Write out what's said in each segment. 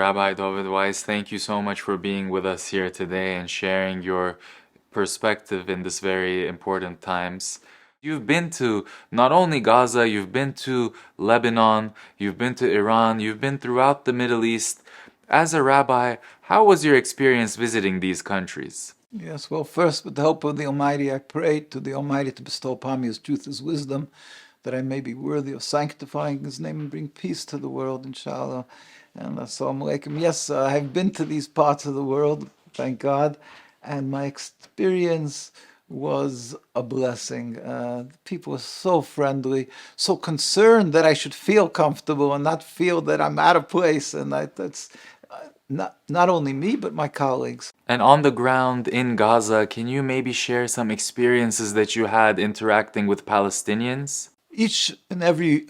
Rabbi Dovid Weiss, thank you so much for being with us here today and sharing your perspective in this very important times. You've been to not only Gaza, you've been to Lebanon, you've been to Iran, you've been throughout the Middle East. As a rabbi, how was your experience visiting these countries? Yes, well, first, with the help of the Almighty, I pray to the Almighty to bestow upon me His truth, His wisdom, that I may be worthy of sanctifying His name and bring peace to the world, inshallah. And assalamu alaikum. Yes, I've been to these parts of the world, thank God, and my experience was a blessing. The people were so friendly, so concerned that I should feel comfortable and not feel that I'm out of place, and that's not only me, but my colleagues. And on the ground in Gaza, can you maybe share some experiences that you had interacting with Palestinians? Each and every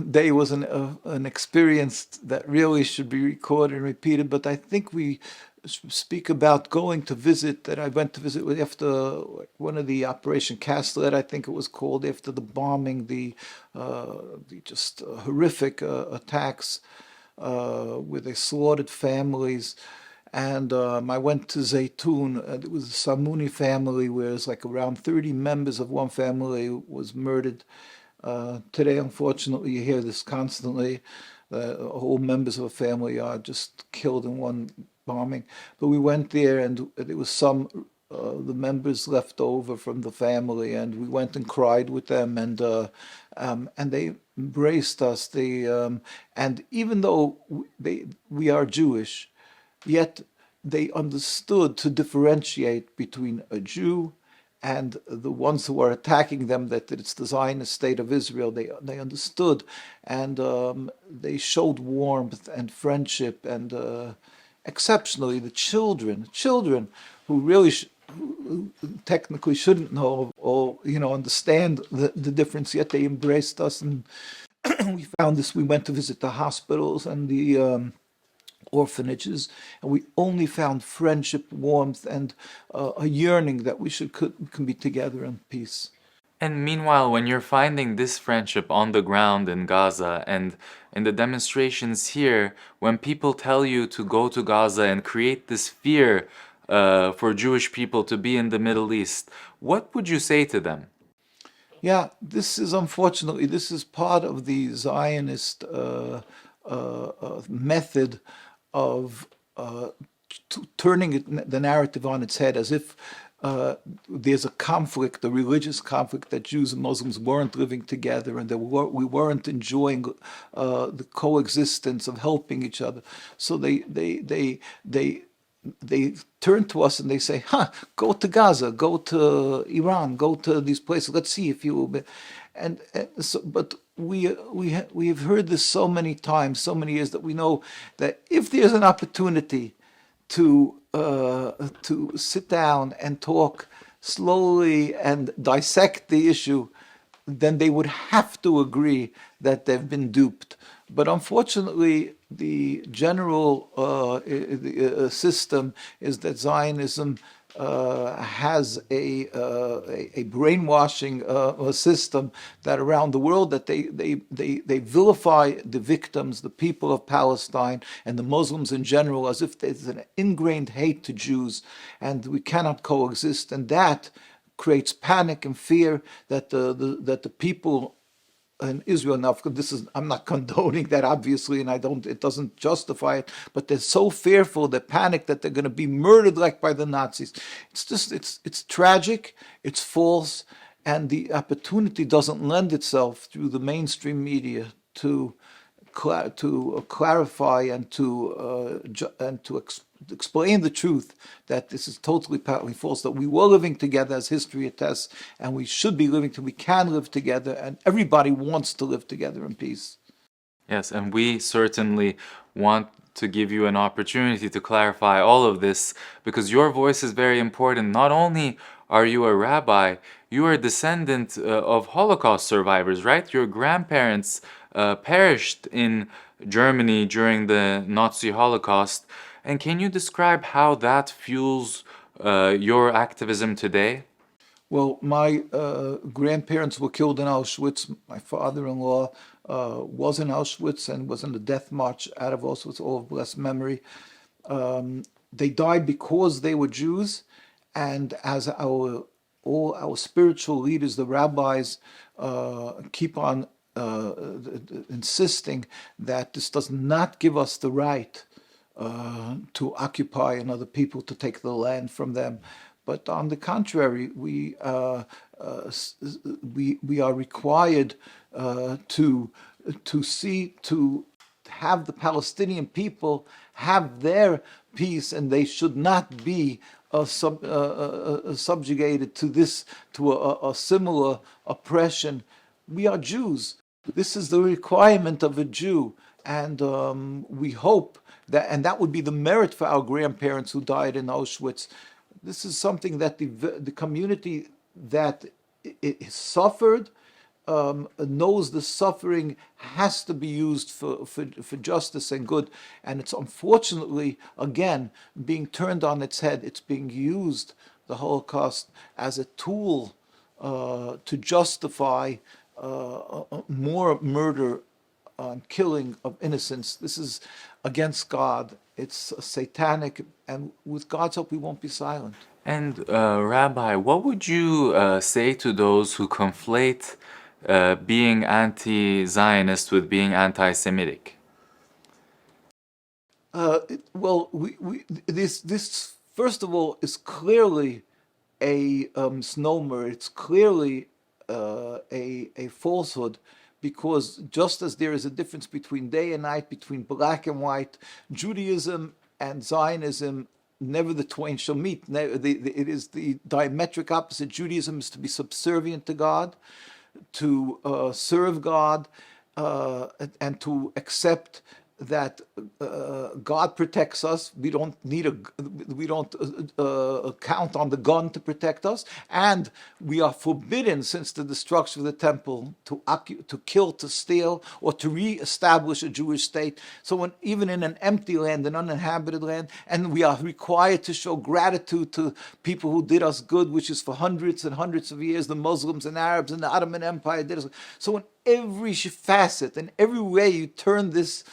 day was an experience that really should be recorded and repeated. But I think we speak about going to visit, that I went to visit after one of the Operation Castlet, I think it was called, after the bombing, the just horrific attacks where they slaughtered families. And I went to Zaytun. It was a Samuni family where it's like around 30 members of one family was murdered. Today, unfortunately, you hear this constantly. Whole members of a family are just killed in one bombing. But we went there, and there was some the members left over from the family, and we went and cried with them, and they embraced us. And even though we are Jewish, yet they understood to differentiate between a Jew and the ones who are attacking them, that it's the Zionist state of Israel. They understood, and they showed warmth and friendship, and exceptionally the children who really who technically shouldn't know or understand the difference, yet they embraced us, and we found this. We went to visit the hospitals and the orphanages, and we only found friendship, warmth, and a yearning that we can be together in peace. And meanwhile, when you're finding this friendship on the ground in Gaza and in the demonstrations here, when people tell you to go to Gaza and create this fear for Jewish people to be in the Middle East, what would you say to them? Yeah, unfortunately, this is part of the Zionist method of turning the narrative on its head, as if there's a conflict, a religious conflict, that Jews and Muslims weren't living together, and that we weren't enjoying the coexistence of helping each other. So they turn to us and they say, go to Gaza, go to Iran, go to these places. Let's see if you will be. But we have heard this so many times, so many years, that we know that if there's an opportunity to sit down and talk slowly and dissect the issue, then they would have to agree that they've been duped. But unfortunately, the general system is that Zionism has a brainwashing system that around the world, that they vilify the victims, the people of Palestine and the Muslims in general, as if there's an ingrained hate to Jews, and we cannot coexist, and that creates panic and fear that the people in Israel. Now, I'm not condoning that, obviously, and it doesn't justify it, but they're so fearful, they're panicked that they're going to be murdered like by the Nazis. It's tragic, it's false, and the opportunity doesn't lend itself through the mainstream media to clarify and to explain the truth, that this is totally patently false, that we were living together as history attests, and we should be we can live together, and everybody wants to live together in peace. Yes, and we certainly want to give you an opportunity to clarify all of this, because your voice is very important. Not only are you a rabbi, you are a descendant of Holocaust survivors, right? Your grandparents perished in Germany during the Nazi Holocaust. And can you describe how that fuels your activism today? Well, my grandparents were killed in Auschwitz. My father-in-law was in Auschwitz and was in the death march out of Auschwitz, all of blessed memory. They died because they were Jews, and as all our spiritual leaders, the rabbis, keep on insisting that this does not give us the right to occupy another people, to take the land from them. But on the contrary, we are required to have the Palestinian people have their peace, and they should not be subjugated to a similar oppression. We are Jews. This is the requirement of a Jew, and we hope that would be the merit for our grandparents who died in Auschwitz. This is something that the community that it suffered knows the suffering has to be used for justice and good. And it's unfortunately, again, being turned on its head. It's being used, the Holocaust, as a tool to justify more murder and killing of innocents. This is against God. It's satanic, and with God's help, we won't be silent. And Rabbi, what would you say to those who conflate being anti-Zionist with being anti-Semitic? Well, this first of all is clearly a misnomer. It's clearly a falsehood, because just as there is a difference between day and night, between black and white, Judaism and Zionism, never the twain shall meet. It is the diametric opposite. Judaism is to be subservient to God, to serve God, and to accept that God protects us. We don't count on the gun to protect us, and we are forbidden, since the destruction of the temple, to kill, to steal, or to re-establish a Jewish state. So even in an empty land, an uninhabited land, and we are required to show gratitude to people who did us good, which is for hundreds and hundreds of years. The Muslims and Arabs and the Ottoman Empire did us. So in every facet, in every way you turn this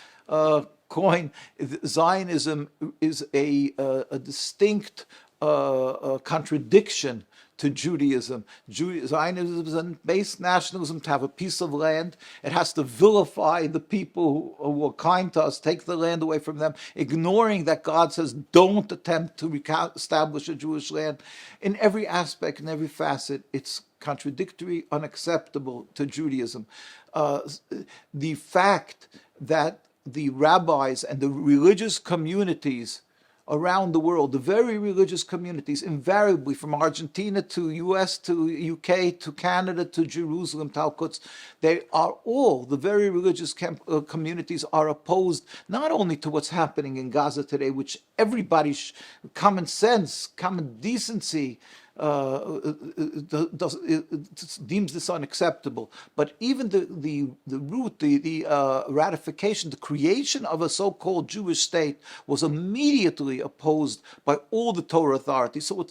coin, Zionism is a distinct contradiction to Judaism. Zionism is a base nationalism to have a piece of land. It has to vilify the people who are kind to us, take the land away from them, ignoring that God says don't attempt to establish a Jewish land. In every aspect, in every facet, it's contradictory, unacceptable to Judaism. The fact that the rabbis and the religious communities around the world, the very religious communities, invariably from Argentina to US to UK to Canada to Jerusalem to Al-Quds, they are all, the very religious communities are opposed not only to what's happening in Gaza today, which everybody, common sense, common decency, deems this unacceptable, but even the root, the ratification, the creation of a so-called Jewish state was immediately opposed by all the Torah authorities. So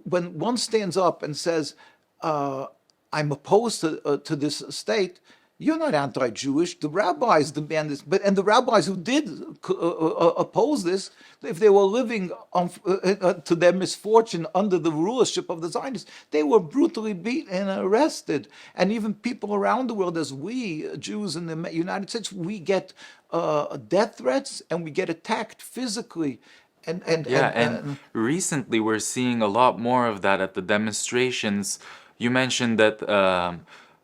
when one stands up and says, "I'm opposed to this state," you're not anti-Jewish. The rabbis demand this, and the rabbis who did oppose this, if they were living to their misfortune under the rulership of the Zionists, they were brutally beaten and arrested. And even people around the world, as we Jews in the United States, we get death threats and we get attacked physically. And recently we're seeing a lot more of that at the demonstrations. You mentioned that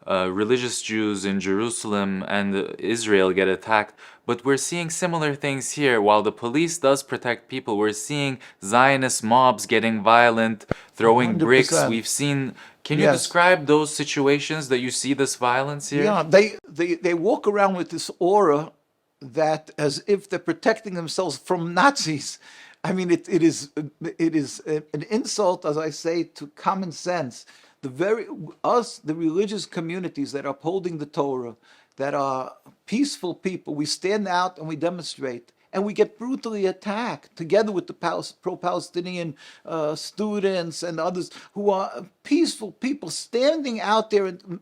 religious Jews in Jerusalem and Israel get attacked, but we're seeing similar things here. While the police does protect people, we're seeing Zionist mobs getting violent, throwing 100%. Bricks. We've seen. Can you describe those situations that you see this violence here? Yeah, they walk around with this aura that as if they're protecting themselves from Nazis. I mean, it is an insult, as I say, to common sense. The religious communities that are upholding the Torah, that are peaceful people, we stand out and we demonstrate, and we get brutally attacked together with the pro-Palestinian students and others who are peaceful people standing out there and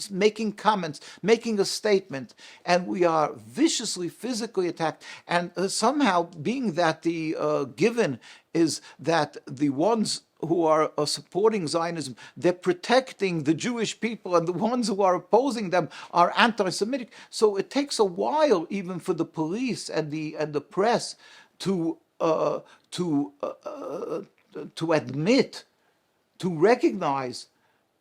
making comments, making a statement, and we are viciously physically attacked. And somehow, being that the given is that the ones who are supporting Zionism, they're protecting the Jewish people, and the ones who are opposing them are anti-Semitic. So it takes a while even for the police and the press to admit, to recognize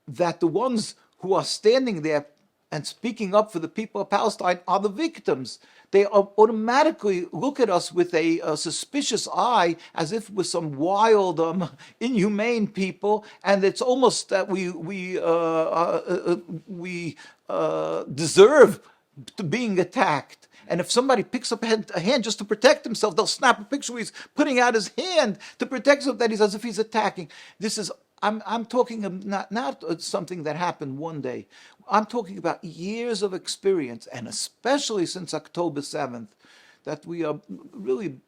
that the ones who are standing there and speaking up for the people of Palestine are the victims. They automatically look at us with a suspicious eye, as if we're some wild, inhumane people, and it's almost that we deserve being attacked. And if somebody picks up a hand just to protect himself, they'll snap a picture where he's putting out his hand to protect himself, that he's as if he's attacking. This is, I'm talking of not something that happened one day. I'm talking about years of experience, and especially since October 7th, that we are really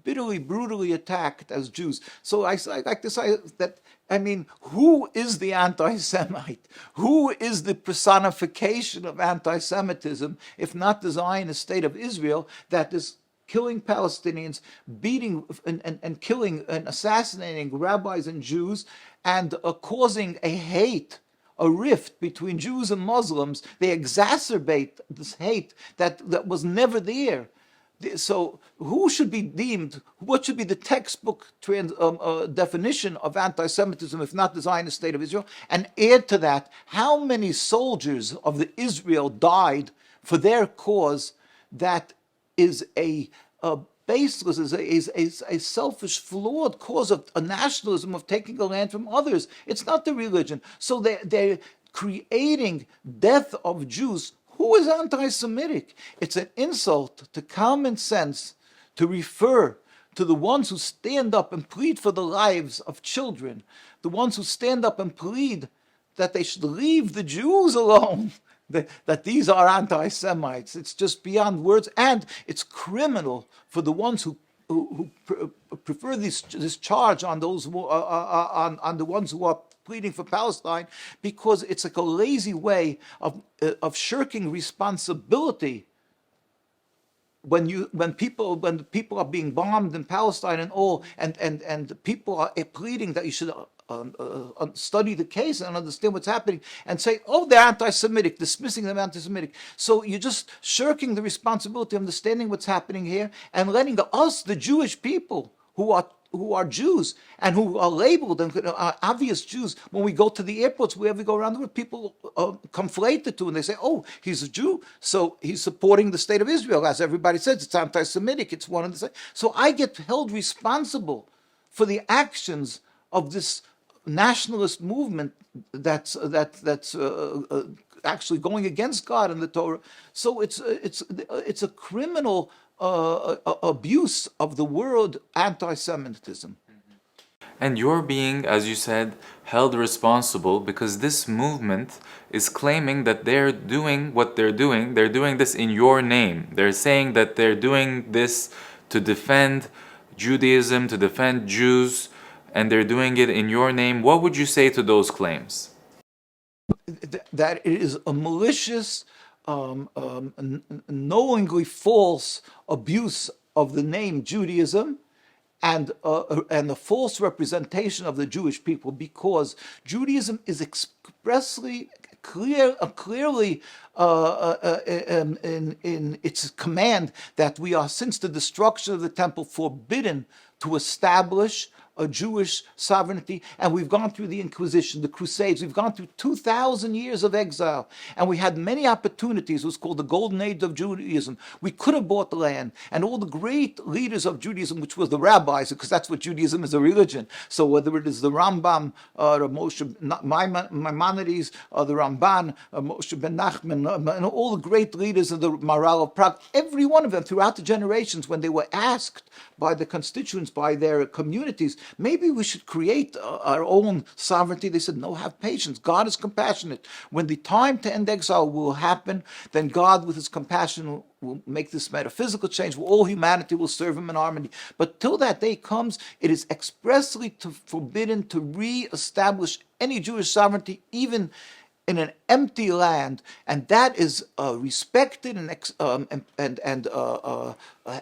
bitterly, brutally attacked as Jews. So I like to say that, I mean, who is the anti-Semite? Who is the personification of anti-Semitism, if not the Zionist state of Israel, that is killing Palestinians, beating and killing and assassinating rabbis and Jews, and causing a hate, a rift between Jews and Muslims? They exacerbate this hate that was never there. So who should be deemed, what should be the textbook definition of anti-Semitism, if not the Zionist state of Israel? And add to that, how many soldiers of the Israel died for their cause that is a baseless, is a selfish, flawed cause of a nationalism of taking the land from others. It's not the religion. So they're creating death of Jews. Who is anti-Semitic? It's an insult to common sense to refer to the ones who stand up and plead for the lives of children, the ones who stand up and plead that they should leave the Jews alone, that these are anti-Semites. It's just beyond words, and it's criminal for the ones who prefer this charge on those on the ones who are pleading for Palestine, because it's like a lazy way of shirking responsibility. When the people are being bombed in Palestine and all, and people are pleading that you should study the case and understand what's happening, and say, oh, they're anti-Semitic, dismissing them anti-Semitic. So you're just shirking the responsibility of understanding what's happening here, and letting us, the Jewish people, who are Jews and who are labeled and are obvious Jews, when we go to the airports, wherever we go around the world, people conflate the two, and they say, oh, he's a Jew, so he's supporting the state of Israel. As everybody says, it's anti-Semitic, it's one and the same. So I get held responsible for the actions of this nationalist movement that's actually going against God and the Torah. So it's a criminal abuse of the word anti-Semitism. And you're being, as you said, held responsible because this movement is claiming that they're doing what they're doing. They're doing this in your name. They're saying that they're doing this to defend Judaism, to defend Jews, and they're doing it in your name. What would you say to those claims? That it is a malicious, knowingly false abuse of the name Judaism, and the false representation of the Jewish people, because Judaism is expressly clearly in its command that we are, since the destruction of the temple, forbidden to establish a Jewish sovereignty. And we've gone through the Inquisition, the Crusades, we've gone through 2,000 years of exile, and we had many opportunities. It was called the Golden Age of Judaism. We could have bought the land, and all the great leaders of Judaism, which was the rabbis, because that's what Judaism is, a religion. So whether it is the Rambam, Moshe Maimonides, the Ramban, Moshe ben Nachman, and all the great leaders of the Maharal of Prague, every one of them throughout the generations, when they were asked by the constituents, by their communities, maybe we should create our own sovereignty, they said, no, have patience. God is compassionate. When the time to end exile will happen, then God, with his compassion, will make this metaphysical change, where all humanity will serve him in harmony. But till that day comes, it is expressly forbidden to re-establish any Jewish sovereignty, even in an empty land, and that is respected and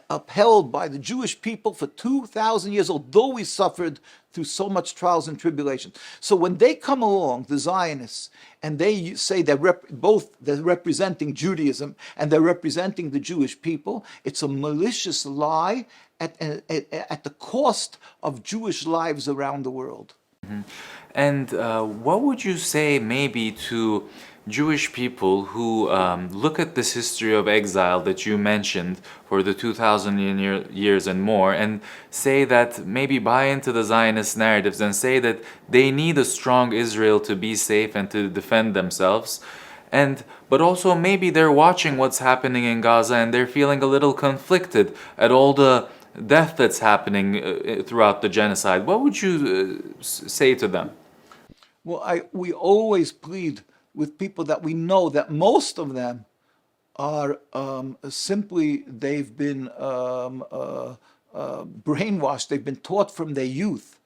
upheld by the Jewish people for 2,000 years, although we suffered through so much trials and tribulation. So when they come along, the Zionists, and they say they're representing Judaism and they're representing the Jewish people, it's a malicious lie at the cost of Jewish lives around the world. And what would you say maybe to Jewish people who look at this history of exile that you mentioned for the 2,000 years and more, and say that maybe buy into the Zionist narratives and say that they need a strong Israel to be safe and to defend themselves, but also maybe they're watching what's happening in Gaza and they're feeling a little conflicted at all the death that's happening throughout the genocide. What would you say to them? Well, we always plead with people that we know that most of them are simply, they've been brainwashed, they've been taught from their youth.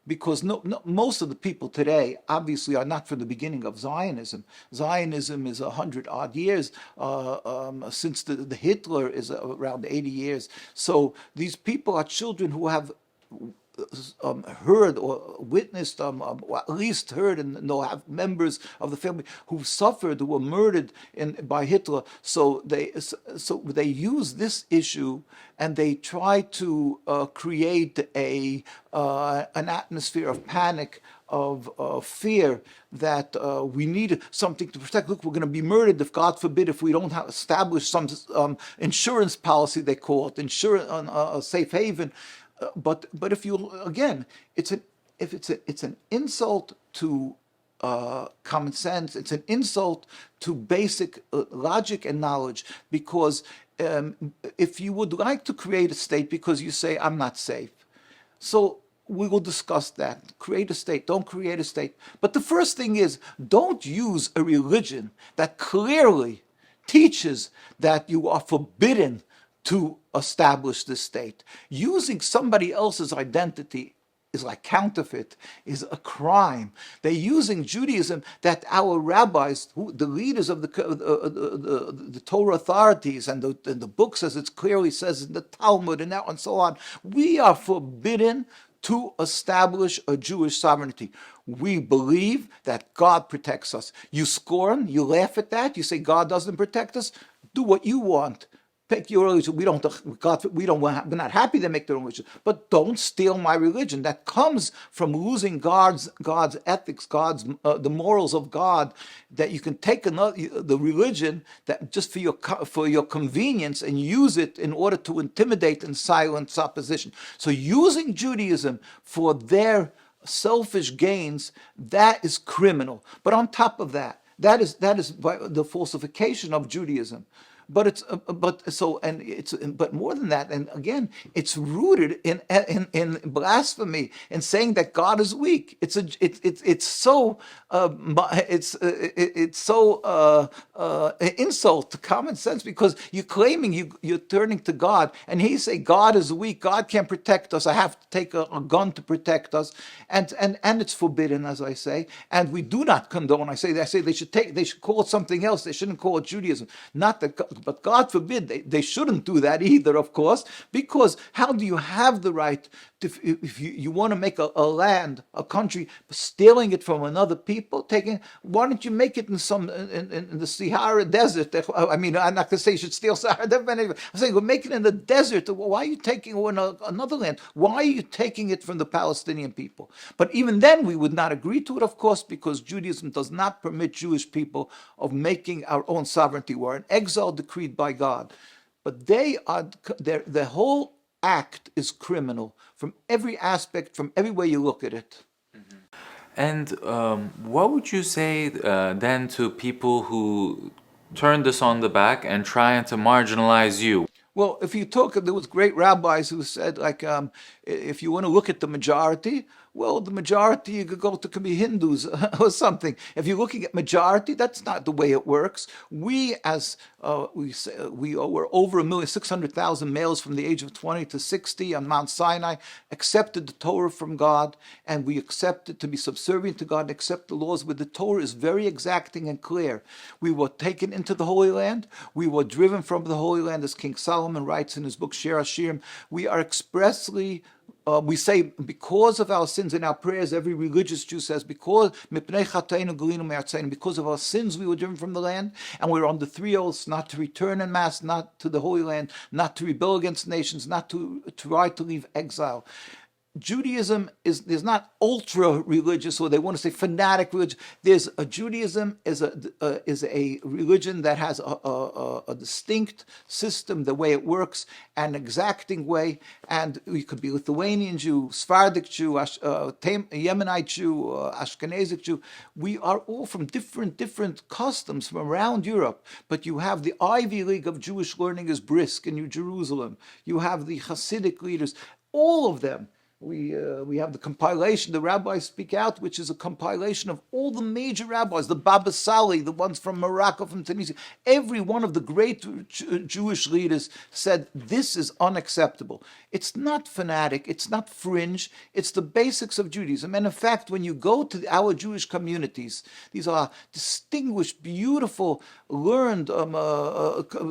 Because most of the people today obviously are not from the beginning of Zionism. Zionism is 100-odd years since the Hitler is around 80 years. So these people are children who have heard or witnessed, or at least heard, and know, have members of the family who suffered, who were murdered by Hitler. So they use this issue and they try to create an atmosphere of panic, of fear, that we need something to protect. Look, we're going to be murdered if, God forbid, if we don't establish some insurance policy, they call it, a safe haven. But if you again, it's an insult to common sense. It's an insult to basic logic and knowledge. Because if you would like to create a state because you say I'm not safe, so we will discuss that. Create a state. Don't create a state. But the first thing is, don't use a religion that clearly teaches that you are forbidden to establish this state. Using somebody else's identity is like counterfeit, is a crime. They're using Judaism that our rabbis, the leaders of the Torah authorities and the books, as it clearly says in the Talmud and so on, we are forbidden to establish a Jewish sovereignty. We believe that God protects us. You scorn, you laugh at that, you say God doesn't protect us. Do what you want. Pick your religion. We're not happy they make their own religion, but don't steal my religion. That comes from losing God's ethics, the morals of God. That you can take the religion that just for your convenience and use it in order to intimidate and silence opposition. So using Judaism for their selfish gains, that is criminal. But on top of that, that is the falsification of Judaism. But more than that, and again, it's rooted in blasphemy, in saying that God is weak. It's so insult to common sense, because you're claiming you're turning to God, and he say God is weak, God can't protect us. I have to take a gun to protect us, and it's forbidden, as I say, and we do not condone. I say they should call it something else. They shouldn't call it Judaism. Not that. But God forbid, they shouldn't do that either, of course, because how do you have the right to, if you want to make a land, a country, stealing it from another people, why don't you make it in the Sahara Desert? I mean, I'm not going to say you should steal Sahara Desert, but anyway, I'm saying, make it in the desert. Why are you taking another land? Why are you taking it from the Palestinian people? But even then, we would not agree to it, of course, because Judaism does not permit Jewish people of making our own sovereignty. We're an exile decreed by God. But their whole act is criminal from every aspect, from every way you look at it. And what would you say then to people who turn this on the back and trying to marginalize you? Well, if you talk, there was great rabbis who said, like, if you want to look at the majority, well, the majority could be Hindus or something. If you're looking at majority, that's not the way it works. We, as we were over 1,600,000 males from the age of 20 to 60 on Mount Sinai, accepted the Torah from God, and we accepted to be subservient to God and accept the laws. But the Torah is very exacting and clear. We were taken into the Holy Land. We were driven from the Holy Land, as King Solomon writes in his book Shir Hashirim. We are expressly we say because of our sins in our prayers, every religious Jew says, because of our sins we were driven from the land, and we're on the three oaths not to return en masse, not to the Holy Land, not to rebel against nations, not to try to leave exile. Judaism is not ultra religious, or they want to say fanatic religion. There's a Judaism is a religion that has a distinct system, the way it works, an exacting way, and we could be Lithuanian Jew, Sephardic Jew, Yemenite Jew, Ashkenazic Jew. We are all from different customs from around Europe, but you have the Ivy League of Jewish learning is Brisk in New Jerusalem. You have the Hasidic leaders, all of them. We have the compilation, the rabbis speak out, which is a compilation of all the major rabbis, the Baba Sali, the ones from Morocco, from Tunisia. Every one of the great Jewish leaders said, this is unacceptable. It's not fanatic, it's not fringe, it's the basics of Judaism. And in fact, when you go to our Jewish communities, these are distinguished, beautiful, learned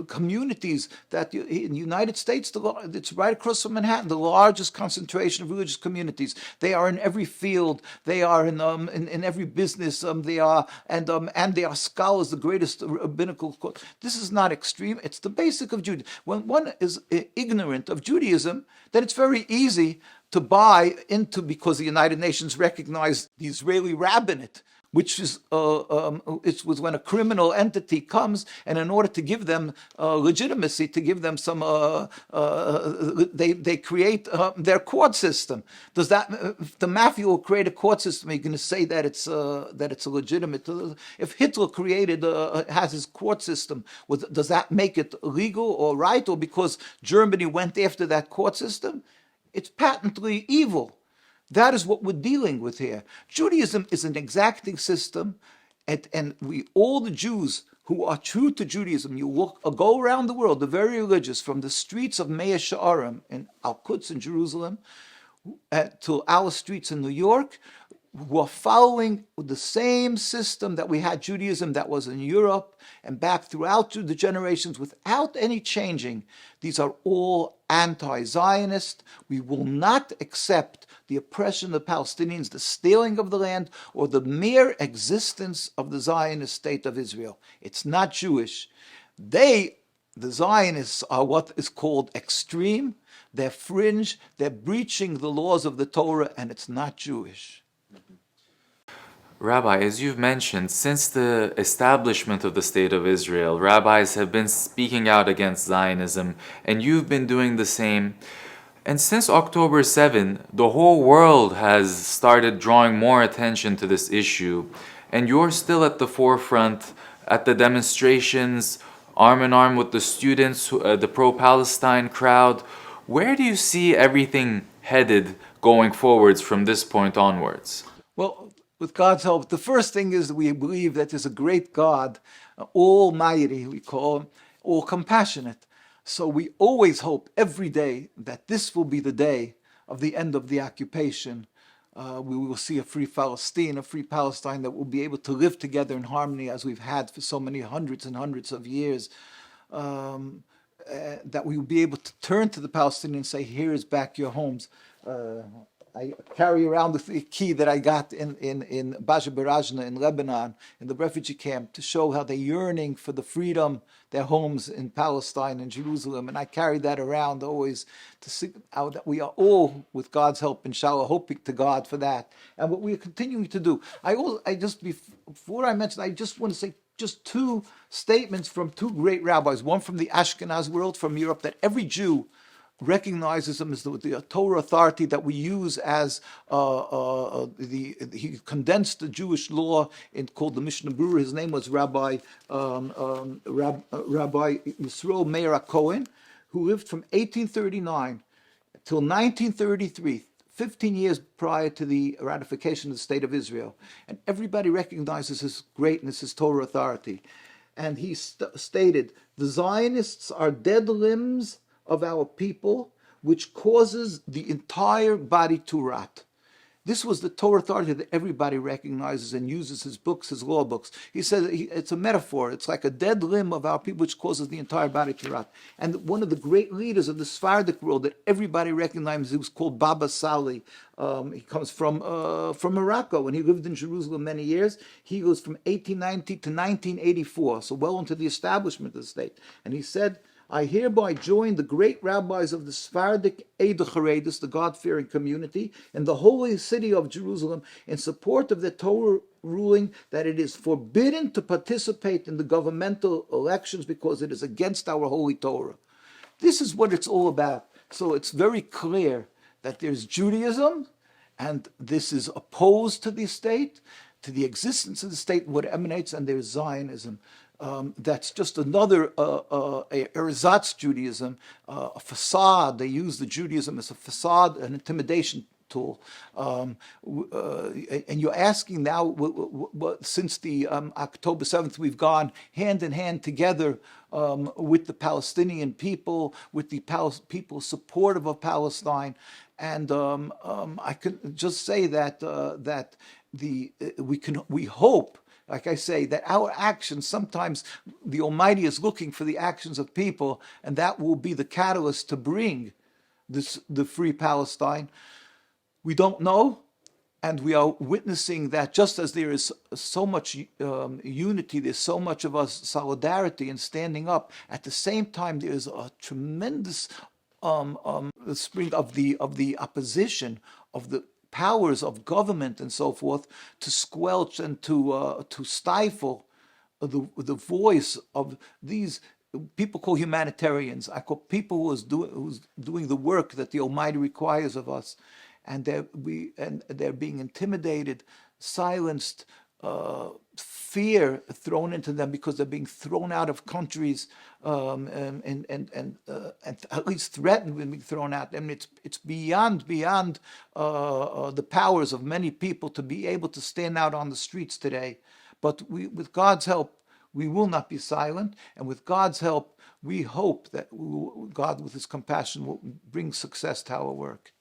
communities that in the United States, it's right across from Manhattan, the largest concentration of religious communities. They are in every field. They are in every business. They are scholars, the greatest rabbinical. This is not extreme. It's the basic of Judaism. When one is ignorant of Judaism, then it's very easy to buy into, because the United Nations recognized the Israeli rabbinate, which is it was when a criminal entity comes, and in order to give them legitimacy, to give them some, they create their court system. Does that, if the mafia will create a court system, are you going to say that it's a legitimate? If Hitler created has his court system, does that make it legal or right? Or because Germany went after that court system, it's patently evil. That is what we're dealing with here. Judaism is an exacting system, and we, all the Jews who are true to Judaism, you go around the world, the very religious, from the streets of Mea She'arim in Al-Quds in Jerusalem to our streets in New York, who are following the same system that we had Judaism that was in Europe and back throughout the generations without any changing. These are all anti-Zionist. We will not accept the oppression of the Palestinians, the stealing of the land, or the mere existence of the Zionist state of Israel. It's not Jewish. The Zionists, are what is called extreme. They're fringe. They're breaching the laws of the Torah, and it's not Jewish. Rabbi, as you've mentioned, since the establishment of the State of Israel, rabbis have been speaking out against Zionism, and you've been doing the same. And since October 7, the whole world has started drawing more attention to this issue, and you're still at the forefront at the demonstrations, arm in arm with the students, the pro-Palestine crowd. Where do you see everything headed going forwards from this point onwards? Well, with God's help, the first thing is that we believe that there's a great God, almighty, we call him, all compassionate. So we always hope every day that this will be the day of the end of the occupation. We will see a free Palestine, a free Palestine that will be able to live together in harmony as we've had for so many hundreds and hundreds of years. That we will be able to turn to the Palestinians and say, here is back your homes. I carry around the key that I got in Baja Barajna in Lebanon, in the refugee camp, to show how they're yearning for the freedom, their homes in Palestine and Jerusalem. And I carry that around always to see how that we are all, with God's help, inshallah, hoping to God for that. And what we are continuing to do. Before I mention, I just want to say just two statements from two great rabbis, one from the Ashkenaz world, from Europe, that every Jew recognizes them as the Torah authority that we use as he condensed the Jewish law called the Mishnah Berurah. His name was Rabbi Yisroel Meir Cohen, who lived from 1839 till 1933, 15 years prior to the ratification of the State of Israel. And everybody recognizes his greatness, his Torah authority. and he stated, "The Zionists are dead limbs of our people, which causes the entire body to rot." This was the Torah authority that everybody recognizes and uses his books, his law books. He says it's a metaphor. It's like a dead limb of our people, which causes the entire body to rot. And one of the great leaders of the Sephardic world that everybody recognizes, he was called Baba Sali. He comes from Morocco, and he lived in Jerusalem many years. He was from 1890 to 1984, so well into the establishment of the state. And he said, "I hereby join the great rabbis of the Sephardic Eideh Haredus, the God-fearing community, in the holy city of Jerusalem in support of the Torah ruling that it is forbidden to participate in the governmental elections because it is against our holy Torah." This is what it's all about. So it's very clear that there's Judaism, and this is opposed to the state, to the existence of the state, what emanates, and there's Zionism. That's just another ersatz Judaism, a facade. They use the Judaism as a facade, an intimidation tool. And you're asking now, since the October 7th, we've gone hand in hand together with the Palestinian people, with the people supportive of Palestine. And I can just say that we hope, like I say, that our actions, sometimes the Almighty is looking for the actions of people, and that will be the catalyst to bring the free Palestine. We don't know, and we are witnessing that just as there is so much unity, there's so much of us solidarity and standing up, at the same time there is a tremendous spring of the opposition, of the powers of government and so forth, to squelch and to stifle the voice of these people called humanitarians. I call people who's doing the work that the Almighty requires of us, and they're being intimidated, silenced, fear thrown into them because they're being thrown out of countries, and at least threatened with being thrown out. I mean, it's beyond the powers of many people to be able to stand out on the streets today. But with God's help, we will not be silent, and with God's help, we hope that God, with His compassion, will bring success to our work.